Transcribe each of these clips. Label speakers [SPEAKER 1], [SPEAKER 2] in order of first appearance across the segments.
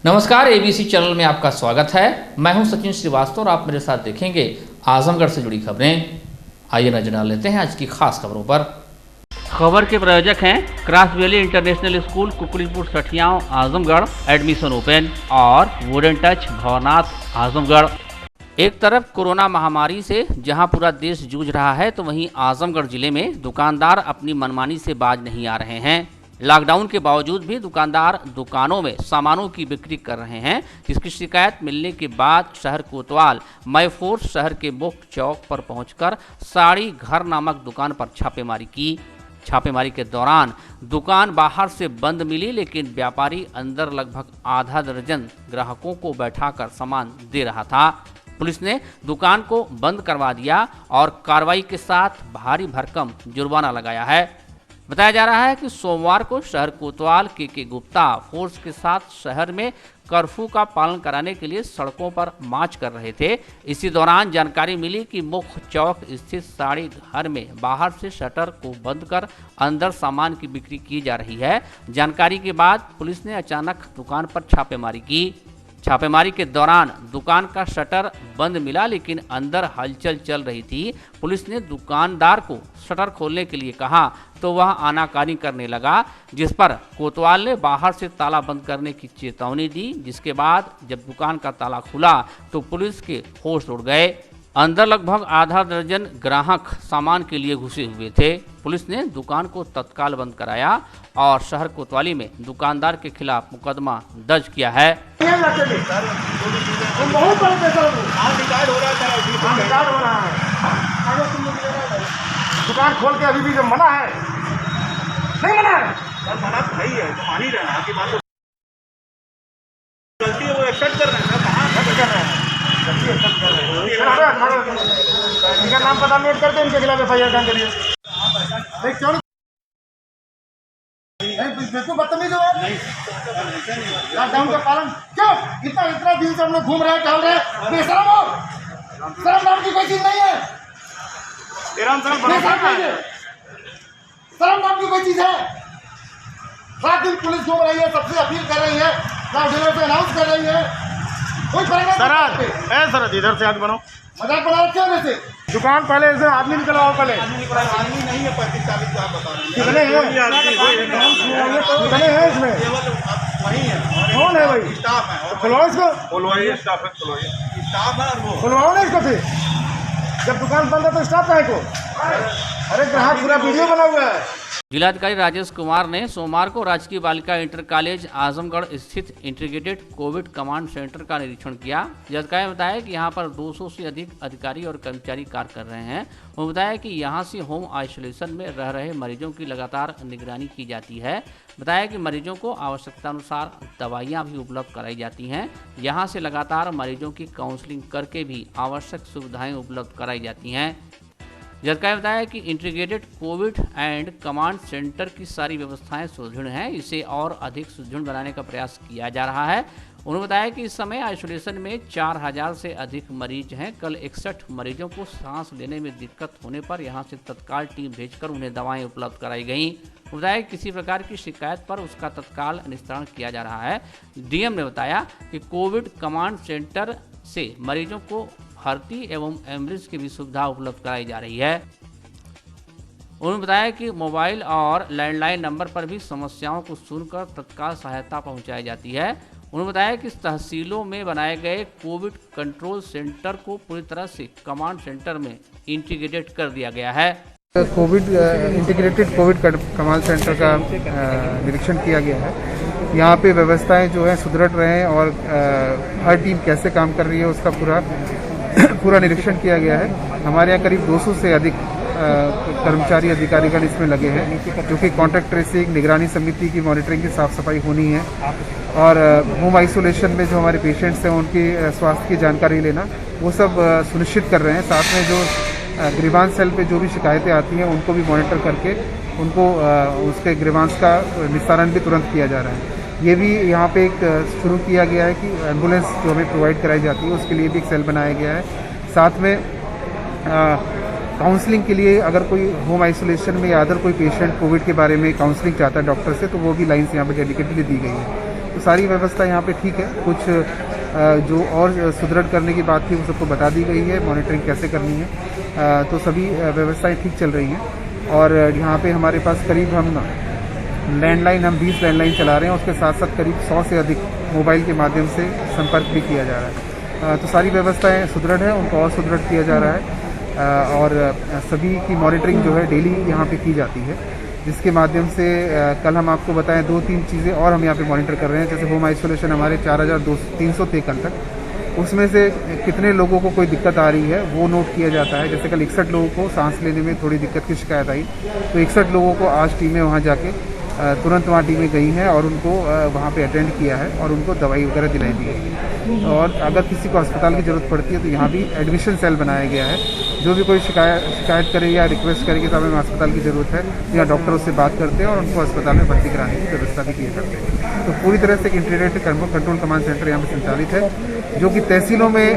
[SPEAKER 1] नमस्कार, ABC channel में आपका स्वागत है। मैं हूं सचिन श्रीवास्तव और आप मेरे साथ देखेंगे आजमगढ़ से जुड़ी खबरें। आइए नजर डाल लेते हैं आज की खास खबरों पर।
[SPEAKER 2] खबर के प्रायोजक हैं Cross Valley International School, Kukdipur Sathiyaon, Azamgarh. Admission open. और वुडन टच, भवनाथ, आजमगढ़। एक तरफ कोरोना महामारी से जहां पूरा देश जूझ रहा है, तो वहीं आजमगढ़ जिले में दुकानदार अपनी मनमानी से बाज नहीं आ रहे हैं। लॉकडाउन के बावजूद भी दुकानदार दुकानों में सामानों की बिक्री कर रहे हैं, जिसकी शिकायत मिलने के बाद शहर कोतवाल मैफोर्स शहर के मुख्य चौक पर पहुंचकर साड़ी घर नामक दुकान पर छापेमारी की। छापेमारी के दौरान दुकान बाहर से बंद मिली, लेकिन व्यापारी अंदर लगभग आधा दर्जन ग्राहकों को बैठाकर सामान दे रहा था। पुलिस ने दुकान को बंद करवा दिया और कार्रवाई के साथ भारी भरकम जुर्माना लगाया है। बताया जा रहा है कि सोमवार को शहर कोतवाल के गुप्ता फोर्स के साथ शहर में कर्फ्यू का पालन कराने के लिए सड़कों पर मार्च कर रहे थे। इसी दौरान जानकारी मिली कि मुख्य चौक स्थित साड़ी घर में बाहर से शटर को बंद कर अंदर सामान की बिक्री की जा रही है। जानकारी के बाद पुलिस ने अचानक दुकान पर छापेमारी की। छापेमारी के दौरान दुकान का शटर बंद मिला, लेकिन अंदर हलचल चल रही थी। पुलिस ने दुकानदार को शटर खोलने के लिए कहा तो वह आनाकानी करने लगा, जिस पर कोतवाल ने बाहर से ताला बंद करने की चेतावनी दी। जिसके बाद जब दुकान का ताला खुला तो पुलिस के होश उड़ गए। अंदर लगभग आधा दर्जन ग्राहक सामान के लिए घुसे हुए थे। पुलिस ने दुकान को तत्काल बंद कराया और शहर कोतवाली में दुकानदार के खिलाफ मुकदमा दर्ज किया है।
[SPEAKER 3] दुकान खोल के अभी भी जो मना है, नहीं मना है, मना तो नहीं है, मान ही रहना कि बात गलती है, वो एक्सेप्ट कर रहे हैं। कहाँ कर रहे हैं, इनका नाम पता नोट करते हैं, इनके खिलाफ एफआईआर दर्ज करिए। क्यों बिल्कुल बदतमीज हो, लॉकडाउन का पालन क्यों? इतना दिन से हम लोग घूम रहे हैं, टहल रहे हैं, बेशरम हो। शर्म नाम की कोई चीज नहीं है। शर्म नाम की कोई चीज है? 7 दिन पुलिस घूम रही है, सबसे अपील कर रही है, लॉकडाउन से अनाउंस कर रही है, कोई फर्क नहीं। सर इधर से आगे बनो, मजाक बना रखे हो वैसे। दुकान पहले ऐसे आदमी निकलवाओ, पहले आदमी नहीं है, 35-40 का बता रहे हैं। कितने हैं इसमें? वही है। कौन है भाई? स्टाफ है। खुलवाओ इसको, खुलवाइए, स्टाफ है, खुलवाइए, स्टाफ है, वो खुलवाओ ना इसको। फिर जब दुकान बंद है तो स्टाफ है को? अरे ग्राहक पूरा वीडियो बना हुआ है।
[SPEAKER 2] जिलाधिकारी राजेश कुमार ने सोमवार को राजकीय बालिका इंटर कॉलेज आजमगढ़ स्थित इंटीग्रेटेड कोविड कमांड सेंटर का निरीक्षण किया। जिलाधिकारी ने बताया कि यहां पर 200 से अधिक अधिकारी और कर्मचारी कार्य कर रहे हैं। उन्होंने बताया कि यहां से होम आइसोलेशन में रह रहे मरीजों की लगातार निगरानी की जाती है। बताया कि मरीजों को आवश्यकतानुसार दवाइयाँ भी उपलब्ध कराई जाती हैं। यहाँ से लगातार मरीजों की काउंसलिंग करके भी आवश्यक सुविधाएँ उपलब्ध कराई जाती हैं। जिलाधिकारी ने बताया कि integrated Covid and command centre की सारी व्यवस्थाएं सुदृढ़ हैं। इसे और अधिक सुदृढ़ बनाने का प्रयास किया जा रहा है। उन्होंने बताया कि इस समय आइसोलेशन में 4000 से अधिक मरीज हैं। कल 61 मरीजों को सांस लेने में दिक्कत होने पर यहां से तत्काल टीम भेजकर उन्हें दवाएं उपलब्ध कराई गईं। बताया कि किसी प्रकार की शिकायत पर उसका तत्काल निस्तारण किया जा रहा है। डीएम ने बताया कि कोविड कमांड सेंटर से मरीजों को भर्ती एवं एम्बुलेंस की भी सुविधा उपलब्ध कराई जा रही है। उन्होंने बताया कि मोबाइल और लैंडलाइन नंबर पर भी समस्याओं को सुनकर तत्काल सहायता पहुंचाई जाती है। उन्होंने बताया कि तहसीलों में बनाए गए कोविड कंट्रोल सेंटर को पूरी तरह से कमांड सेंटर में इंटीग्रेटेड कर दिया गया है।
[SPEAKER 4] Covid integrated Covid command centre का निरीक्षण किया गया है। यहाँ पे व्यवस्थाएं जो है सुदृढ़ रहे और हर टीम कैसे काम कर रही है उसका पूरा निरीक्षण किया गया है। हमारे यहाँ करीब 200 से अधिक कर्मचारी अधिकारीगण इसमें लगे हैं, जो कि कॉन्टैक्ट ट्रेसिंग, निगरानी समिति की मॉनिटरिंग की साफ सफाई होनी है और होम आइसोलेशन में जो हमारे पेशेंट्स हैं उनकी स्वास्थ्य की जानकारी लेना, वो सब सुनिश्चित कर रहे हैं। साथ में जो ग्रीवांस सेल पे जो भी शिकायतें आती हैं उनको भी मॉनिटर करके उनको उसके ग्रीवांस का निस्तारण भी तुरंत किया जा रहा है। ये भी यहाँ पे एक शुरू किया गया है कि एम्बुलेंस जो हमें प्रोवाइड कराई जाती है उसके लिए भी एक सेल बनाया गया है। साथ में काउंसलिंग के लिए अगर कोई होम आइसोलेशन में या अदर कोई पेशेंट कोविड के बारे में काउंसलिंग चाहता है डॉक्टर से, तो वो भी लाइन्स यहाँ पे डेडिकेटली दी गई है। तो सारी व्यवस्था यहाँ पे ठीक है। कुछ जो और सुदृढ़ करने की बात थी वो सबको बता दी गई है, मॉनिटरिंग कैसे करनी है। तो सभी व्यवस्थाएं ठीक चल रही हैं। और यहाँ पे हमारे पास करीब हम लैंडलाइन 20 लैंडलाइन चला रहे हैं, उसके साथ साथ करीब 100 से अधिक मोबाइल के माध्यम से संपर्क भी किया जा रहा है। तो सारी व्यवस्थाएं सुदृढ़ है, उनको और सुदृढ़ किया जा रहा है। और सभी की मॉनिटरिंग जो है डेली यहाँ पे की जाती है, जिसके माध्यम से कल हम आपको बताएं 2-3 चीज़ें और हम यहाँ पे मॉनिटर कर रहे हैं। जैसे होम आइसोलेशन हमारे 4300 थे कल तक, उसमें से कितने लोगों को कोई दिक्कत आ रही है वो नोट किया जाता है। जैसे कल 61 लोगों को सांस लेने में थोड़ी दिक्कत की शिकायत आई, तो 61 लोगों को आज टीमें वहाँ जाके तुरंत वहाँ टीमें गई हैं और उनको वहाँ पे अटेंड किया है और उनको दवाई वगैरह दिलाई दी है। और अगर किसी को अस्पताल की ज़रूरत पड़ती है तो यहाँ भी एडमिशन सेल बनाया गया है। जो भी कोई शिकायत करे या रिक्वेस्ट करे कि साहब हमें अस्पताल की ज़रूरत है, या डॉक्टर उससे बात करते हैं और उनको अस्पताल में भर्ती कराने की व्यवस्था भी किए करते हैं। तो पूरी तरह से एक इंटीग्रेटेड कंट्रोल कमांड सेंटर यहाँ पर संचालित है, जो कि तहसीलों में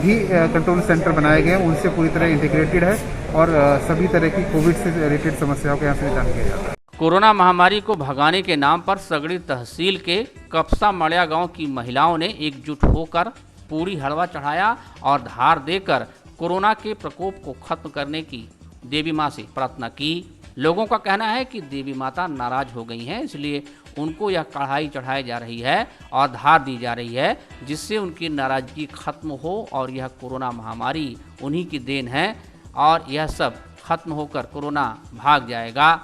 [SPEAKER 4] भी कंट्रोल सेंटर बनाए गए हैं, उनसे पूरी तरह इंटीग्रेटेड है और सभी तरह की कोविड से रिलेटेड समस्याओं का यहाँ से निदान किया जाता है।
[SPEAKER 2] कोरोना महामारी को भगाने के नाम पर सगड़ी तहसील के कपसा मड़िया गांव की महिलाओं ने एकजुट होकर पूरी हलवा चढ़ाया और धार देकर कोरोना के प्रकोप को खत्म करने की देवी माँ से प्रार्थना की। लोगों का कहना है कि देवी माता नाराज हो गई हैं, इसलिए उनको यह कढ़ाई चढ़ाई जा रही है और धार दी जा रही है, जिससे उनकी नाराजगी खत्म हो और यह कोरोना महामारी उन्हीं की देन है और यह सब खत्म होकर कोरोना भाग जाएगा।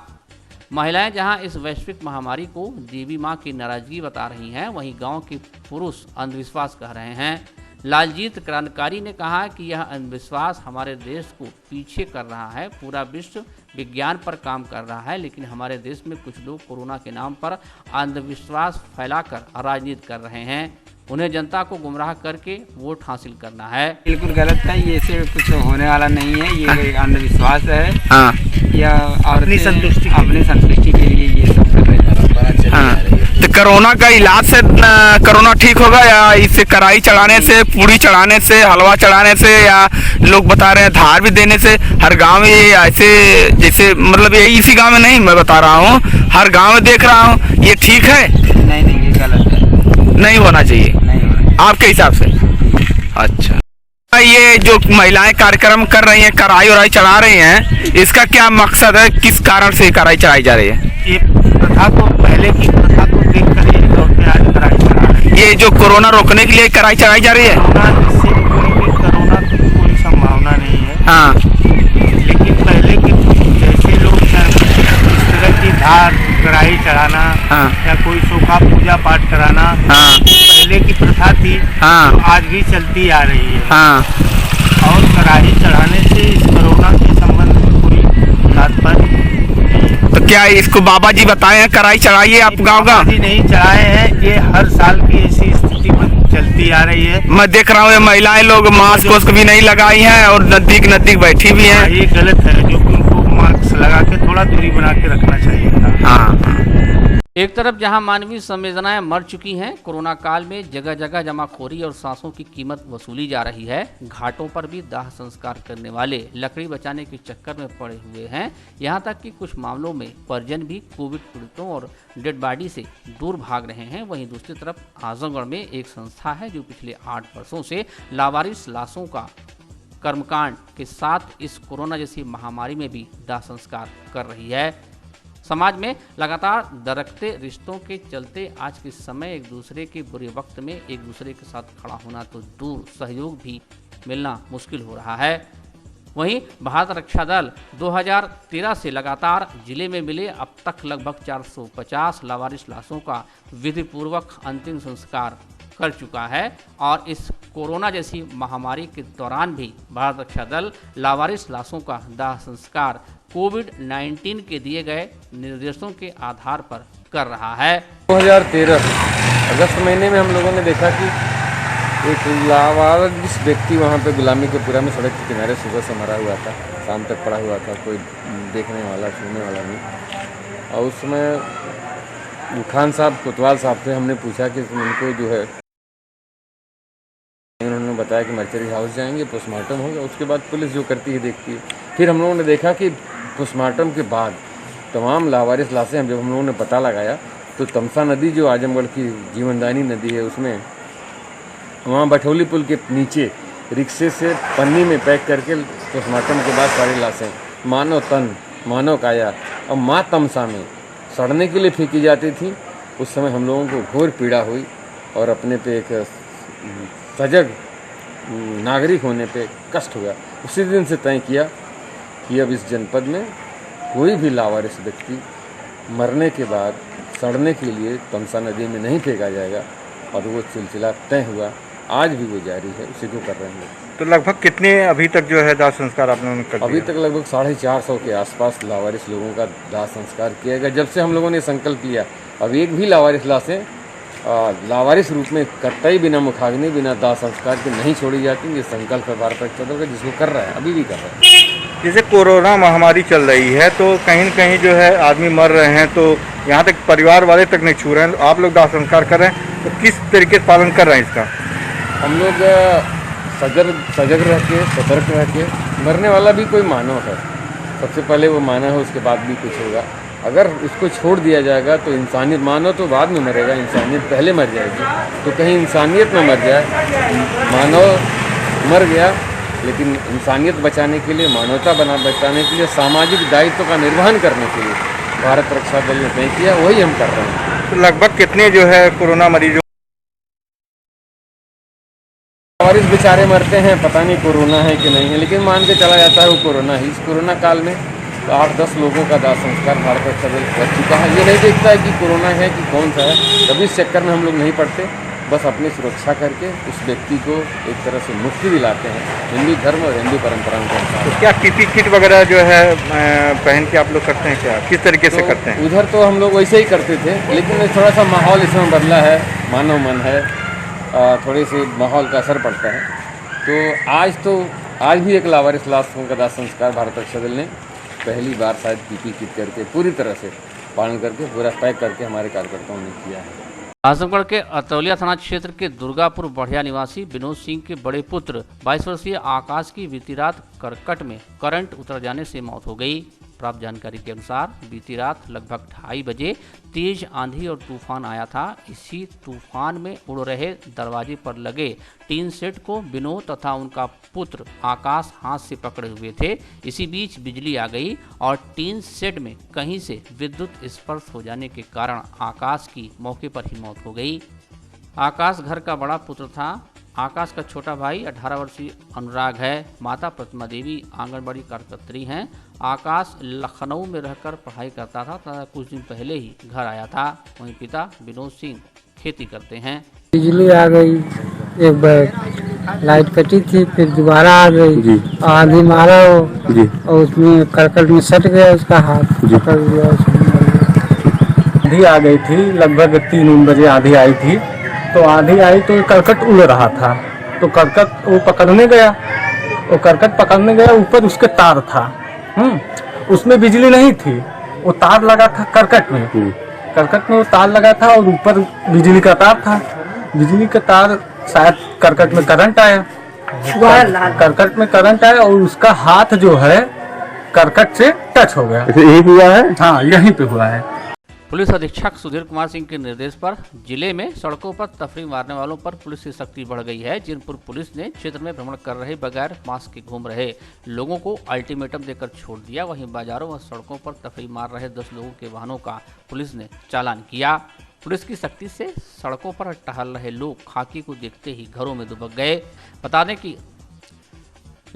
[SPEAKER 2] महिलाएं जहां इस वैश्विक महामारी को देवी मां की नाराजगी बता रही हैं, वहीं गांव के पुरुष अंधविश्वास कह रहे हैं। लालजीत क्रांतिकारी ने कहा कि यह अंधविश्वास हमारे देश को पीछे कर रहा है। पूरा विश्व विज्ञान पर काम कर रहा है, लेकिन हमारे देश में कुछ लोग कोरोना के नाम पर अंधविश्वास फैलाकर राजनीति कर रहे हैं। उन्हें जनता को गुमराह करके वोट हासिल करना है।
[SPEAKER 5] बिल्कुल गलत है, ये से कुछ होने वाला नहीं है, ये एक अंधविश्वास है।
[SPEAKER 2] हाँ।
[SPEAKER 5] या अपनी संतुष्टि के लिए ये सब कर रहे हैं।
[SPEAKER 6] हाँ। तो कोरोना का इलाज से कोरोना ठीक होगा या इसे कढ़ाई चढ़ाने से, पूरी चढ़ाने से, हलवा चढ़ाने से, या लोग बता रहे हैं धार भी देने से? हर गांव में ये ऐसे, जैसे मतलब यही इसी गांव में नहीं, मैं बता रहा हूँ हर गांव में देख रहा हूँ, ये ठीक है?
[SPEAKER 5] नहीं, ये गलत है,
[SPEAKER 6] नहीं होना चाहिए
[SPEAKER 5] नहीं
[SPEAKER 6] आपके हिसाब से। अच्छा, ये जो महिलाएं कार्यक्रम कर रही हैं, कढ़ाई वढ़ाई चढ़ा रही हैं, इसका क्या मकसद है? किस कारण से कढ़ाई चढ़ाई जा रही है?
[SPEAKER 5] ये प्रथा को, पहले की प्रथा को देख कर आज कढ़ाई चढ़ा रहे हैं।
[SPEAKER 6] ये जो कोरोना रोकने के लिए कढ़ाई चढ़ाई जा रही है?
[SPEAKER 5] कोरोना की कोई संभावना नहीं है।
[SPEAKER 6] हाँ,
[SPEAKER 5] लेकिन पहले के जैसे लोग इस तरह की धार, कढ़ाई चढ़ाना,
[SPEAKER 6] हाँ,
[SPEAKER 5] या कोई सोखा पूजा पाठ कराना,
[SPEAKER 6] हाँ,
[SPEAKER 5] पहले की प्रथा थी,
[SPEAKER 6] हाँ,
[SPEAKER 5] तो आज भी चलती आ रही है।
[SPEAKER 6] हाँ।
[SPEAKER 5] और कढ़ाई चढ़ाने से इस कोरोना के संबंध में कोई तात्पर्य नहीं है।
[SPEAKER 6] तो क्या इसको बाबा जी बताए हैं कढ़ाई चढ़ाइए आप गाँव का?
[SPEAKER 5] बाबा जी नहीं चढ़ाए हैं, ये हर साल की ऐसी स्थिति चलती आ रही है।
[SPEAKER 6] मैं देख रहा हूँ ये महिलाएं लोग मास्क भी नहीं लगाई हैं और नजदीक बैठी भी हैं।
[SPEAKER 5] ये गलत है, जो कि उनको मास्क लगा के थोड़ा दूरी बना के रखना चाहिए था।
[SPEAKER 6] हाँ।
[SPEAKER 2] एक तरफ जहां मानवीय संवेदनाएं मर चुकी हैं, कोरोना काल में जगह जगह जमाखोरी और सांसों की कीमत वसूली जा रही है। घाटों पर भी दाह संस्कार करने वाले लकड़ी बचाने के चक्कर में पड़े हुए हैं। यहां तक कि कुछ मामलों में परिजन भी कोविड पीड़ितों और डेड बॉडी से दूर भाग रहे हैं। वहीं दूसरी तरफ आजमगढ़ में एक संस्था है जो पिछले 8 वर्षों से लावारिस लाशों का कर्मकांड के साथ इस कोरोना जैसी महामारी में भी दाह संस्कार कर रही है। समाज में लगातार दरकते रिश्तों के चलते आज के समय एक दूसरे के बुरे वक्त में एक दूसरे के साथ खड़ा होना तो दूर, सहयोग भी मिलना मुश्किल हो रहा है। वहीं भारत रक्षा दल 2013 से लगातार जिले में मिले अब तक लगभग 450 लावारिस लाशों का विधिपूर्वक अंतिम संस्कार कर चुका है और इस कोरोना जैसी महामारी के दौरान भी भारत रक्षा दल लावारिस लाशों का दाह संस्कार कोविड-19 के दिए गए निर्देशों के आधार पर कर रहा है।
[SPEAKER 7] 2013 अगस्त महीने में हम लोगों ने देखा कि एक लावारिस व्यक्ति वहाँ पे गुलामी के पूरा में सड़क के किनारे सुबह से मरा हुआ था, शाम तक पड़ा हुआ था, कोई देखने वाला सुनने वाला नहीं। और उस समय खान साहब कोतवाल साहब से हमने पूछा कि उनको जो है, उन्होंने बताया कि मर्चरी हाउस जाएंगे, पोस्टमार्टम होगा, उसके बाद पुलिस जो करती है देखती है। फिर हम लोगों ने देखा कि पोस्टमार्टम के बाद तमाम लावारिस लाशें जब हम लोगों ने पता लगाया तो तमसा नदी जो आजमगढ़ की जीवनदायिनी नदी है, उसमें वहाँ बठौली पुल के नीचे रिक्शे से पन्नी में पैक करके पोस्टमार्टम के बाद सारी लाशें मानव तन, मानव काया और माँ तमसा में सड़ने के लिए फेंकी जाती थी। उस समय हम लोगों को घोर पीड़ा हुई और अपने पे एक सजग नागरिक होने पे कष्ट हुआ। उसी दिन से तय किया कि अब इस जनपद में कोई भी लावारिस व्यक्ति मरने के बाद सड़ने के लिए तमसा नदी में नहीं फेंका जाएगा, और वो सिलसिला तय हुआ। आज भी वो जारी है, उसी को कर रहे हैं।
[SPEAKER 8] तो लगभग कितने अभी तक जो है दाह संस्कार आपने कर दिया?
[SPEAKER 7] अभी तक लगभग 450 के आसपास लावारिस लोगों का दाह संस्कार किया गया। जब से हम लोगों ने संकल्प लिया, अब एक भी लावारिस लाशें लावारिस रूप में कतई बिना मुखाग्नि, बिना दाह संस्कार के नहीं छोड़ी जाती। ये संकल्प है भारत सरकार का, जिसको कर रहा है, अभी भी कर रहा है।
[SPEAKER 8] जैसे कोरोना महामारी चल रही है तो कहीं न कहीं जो है आदमी मर रहे हैं, तो यहाँ तक परिवार वाले तक नहीं छू रहे हैं, आप लोग दाह संस्कार कर रहे हैं, तो किस तरीके से पालन कर रहे हैं इसका?
[SPEAKER 7] हम लोग सजग रह के, सतर्क रह के, मरने वाला भी कोई मानव है, सबसे पहले वो मानव है, उसके बाद भी कुछ होगा। अगर उसको छोड़ दिया जाएगा तो इंसानियत, मानव तो बाद में मरेगा, इंसानियत पहले मर जाएगी। तो कहीं इंसानियत न मर जाए, मानव मर गया लेकिन इंसानियत बचाने के लिए, मानवता बचाने के लिए, सामाजिक दायित्व का निर्वहन करने के लिए भारत रक्षा दल ने तय किया, वही हम कर रहे हैं।
[SPEAKER 8] तो लगभग कितने जो है कोरोना मरीजों
[SPEAKER 7] लावारिस बेचारे मरते हैं, पता नहीं कोरोना है कि नहीं है, लेकिन मान के चला जाता है वो कोरोना ही। इस कोरोना काल में 8-10 लोगों का दाह संस्कार भारत रक्षा दल कर चुका है। ये नहीं देखता है कि कोरोना है कि कौन सा है, कभी इस चक्कर में हम लोग नहीं पड़ते। बस अपनी सुरक्षा करके उस व्यक्ति को एक तरह से मुक्ति दिलाते हैं, हिंदू धर्म और हिंदू परंपराओं के अनुसार।
[SPEAKER 8] तो क्या पीपी किट वगैरह जो है पहन के आप लोग करते हैं, क्या किस तरीके से करते हैं?
[SPEAKER 7] उधर तो हम लोग वैसे ही करते थे, लेकिन थोड़ा सा माहौल इसमें बदला है, मानव मन है, थोड़ी सी माहौल का असर पड़ता है। तो आज भी एक लावारिस लाशों का दाह संस्कार भारत रक्षा दल ने पहली बार शायद पीपी किट करके पूरी तरह से पालन करके पूरा पैक करके हमारे कार्यकर्ताओं ने किया है।
[SPEAKER 2] आजमगढ़ के अतौलिया थाना क्षेत्र के दुर्गापुर बढ़िया निवासी विनोद सिंह के बड़े पुत्र 22 वर्षीय आकाश की बीती रात करकट में करंट उतर जाने से मौत हो गई। प्राप्त जानकारी के अनुसार बीती रात लगभग 2:30 बजे तेज आंधी और तूफान आया था। इसी तूफान में उड़ रहे दरवाजे पर लगे टीन सेट को विनोद तथा उनका पुत्र आकाश हाथ से पकड़े हुए थे। इसी बीच बिजली आ गई और टीन सेट में कहीं से विद्युत स्पर्श हो जाने के कारण आकाश की मौके पर ही मौत हो गई। आकाश घर का बड़ा पुत्र था। आकाश का छोटा भाई 18 वर्षीय अनुराग है। माता प्रतिमा देवी आंगनबाड़ी कार्यकर्त्री हैं। आकाश लखनऊ में रहकर पढ़ाई करता था तथा कुछ दिन पहले ही घर आया था। वहीं पिता विनोद सिंह खेती करते हैं।
[SPEAKER 9] बिजली आ गई, एक बार लाइट कटी थी, फिर दोबारा आ गई, आंधी मारा हो और उसमें करकट में सट गया, उसका हाथ पकड़ गया, आंधी आ गई थी। लगभग 3 बजे आंधी आई थी। तो आंधी आई तो करकट उड़ रहा था, तो करकट वो पकड़ने गया, वो करकट पकड़ने गया, ऊपर उसके तार था, उसमें बिजली नहीं थी, वो तार लगा था करकट में, करकट में वो तार लगा था और ऊपर बिजली का तार था। बिजली का तार शायद करकट में करंट आया, करकट में करंट आया और उसका हाथ जो है करकट से टच हो गया। यही हुआ है? हाँ, यहीं पे हुआ है।
[SPEAKER 2] पुलिस अधीक्षक सुधीर कुमार सिंह के निर्देश पर जिले में सड़कों पर तफरीह मारने वालों पर पुलिस की सख्ती बढ़ गई है। जिनपुर पुलिस ने क्षेत्र में भ्रमण कर रहे बगैर मास्क के घूम रहे लोगों को अल्टीमेटम देकर छोड़ दिया। वहीं बाजारों व सड़कों पर तफरीह मार रहे 10 लोगों के वाहनों का पुलिस ने चालान किया। पुलिस की सख्ती से सड़कों पर टहल रहे लोग खाकी को देखते ही घरों में दुबक गए। बता दें कि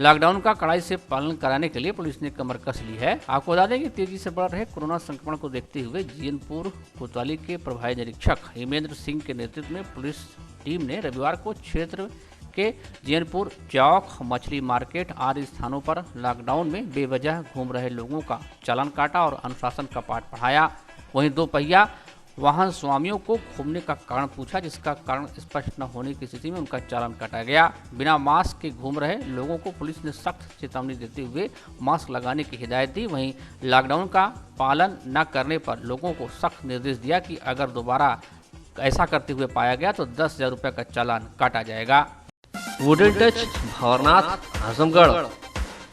[SPEAKER 2] लॉकडाउन का कड़ाई से पालन कराने के लिए पुलिस ने कमर कस ली है। आपको बता दें कि तेजी से बढ़ रहे कोरोना संक्रमण को देखते हुए जीनपुर कोतवाली के प्रभारी निरीक्षक हेमेंद्र सिंह के नेतृत्व में पुलिस टीम ने रविवार को क्षेत्र के जीनपुर चौक, मछली मार्केट आदि स्थानों पर लॉकडाउन में बेवजह घूम रहे लोगों का चालान काटा और अनुशासन का पाठ पढ़ाया। वहीं 2 पहिया वाहन स्वामियों को घूमने का कारण पूछा, जिसका कारण स्पष्ट न होने की स्थिति में उनका चालान काटा गया। बिना मास्क के घूम रहे लोगों को पुलिस ने सख्त चेतावनी देते हुए मास्क लगाने की हिदायत दी। वहीं लॉकडाउन का पालन न करने पर लोगों को सख्त निर्देश दिया कि अगर दोबारा ऐसा करते हुए पाया गया तो 10,000 रुपये का चालान काटा जाएगा।
[SPEAKER 10] Wooden touch Bhavarnath Azamgarh,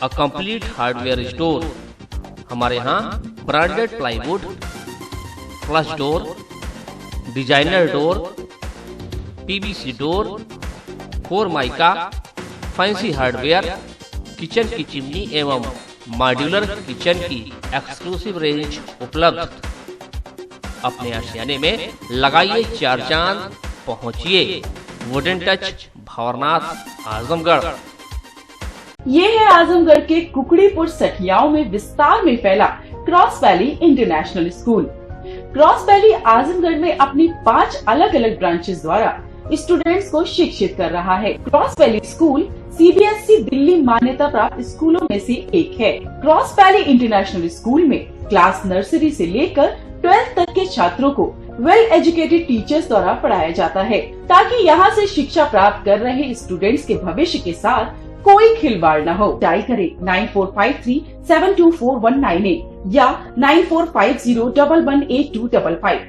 [SPEAKER 10] a complete hardware store. हमारे यहाँ branded plywood, flush door, designer door, PVC door, Formica, fancy hardware, kitchen की चिमनी एवं मॉड्यूलर किचन की एक्सक्लूसिव रेंज उपलब्ध। अपने आशियाने में लगाइए 4 चांद, पहुंचिए वुडन टच भंवरनाथ आजमगढ़।
[SPEAKER 11] ये है आजमगढ़ के कुकड़ीपुर सठियाओं में विस्तार में फैला cross Valley International school. Cross valley Azamgarh में अपनी 5 अलग अलग ब्रांचेस द्वारा स्टूडेंट्स को शिक्षित कर रहा है। Cross valley school CBSE Delhi मान्यता प्राप्त स्कूलों में से एक है। क्रॉस वैली इंटरनेशनल स्कूल में क्लास नर्सरी से लेकर 12th तक के छात्रों को वेल एजुकेटेड टीचर्स द्वारा पढ़ाया जाता है, ताकि यहाँ से शिक्षा प्राप्त कर रहे स्टूडेंट्स के भविष्य के साथ कोई खिलवाड़ न हो। डायल करें 9453724198 या 9450118255।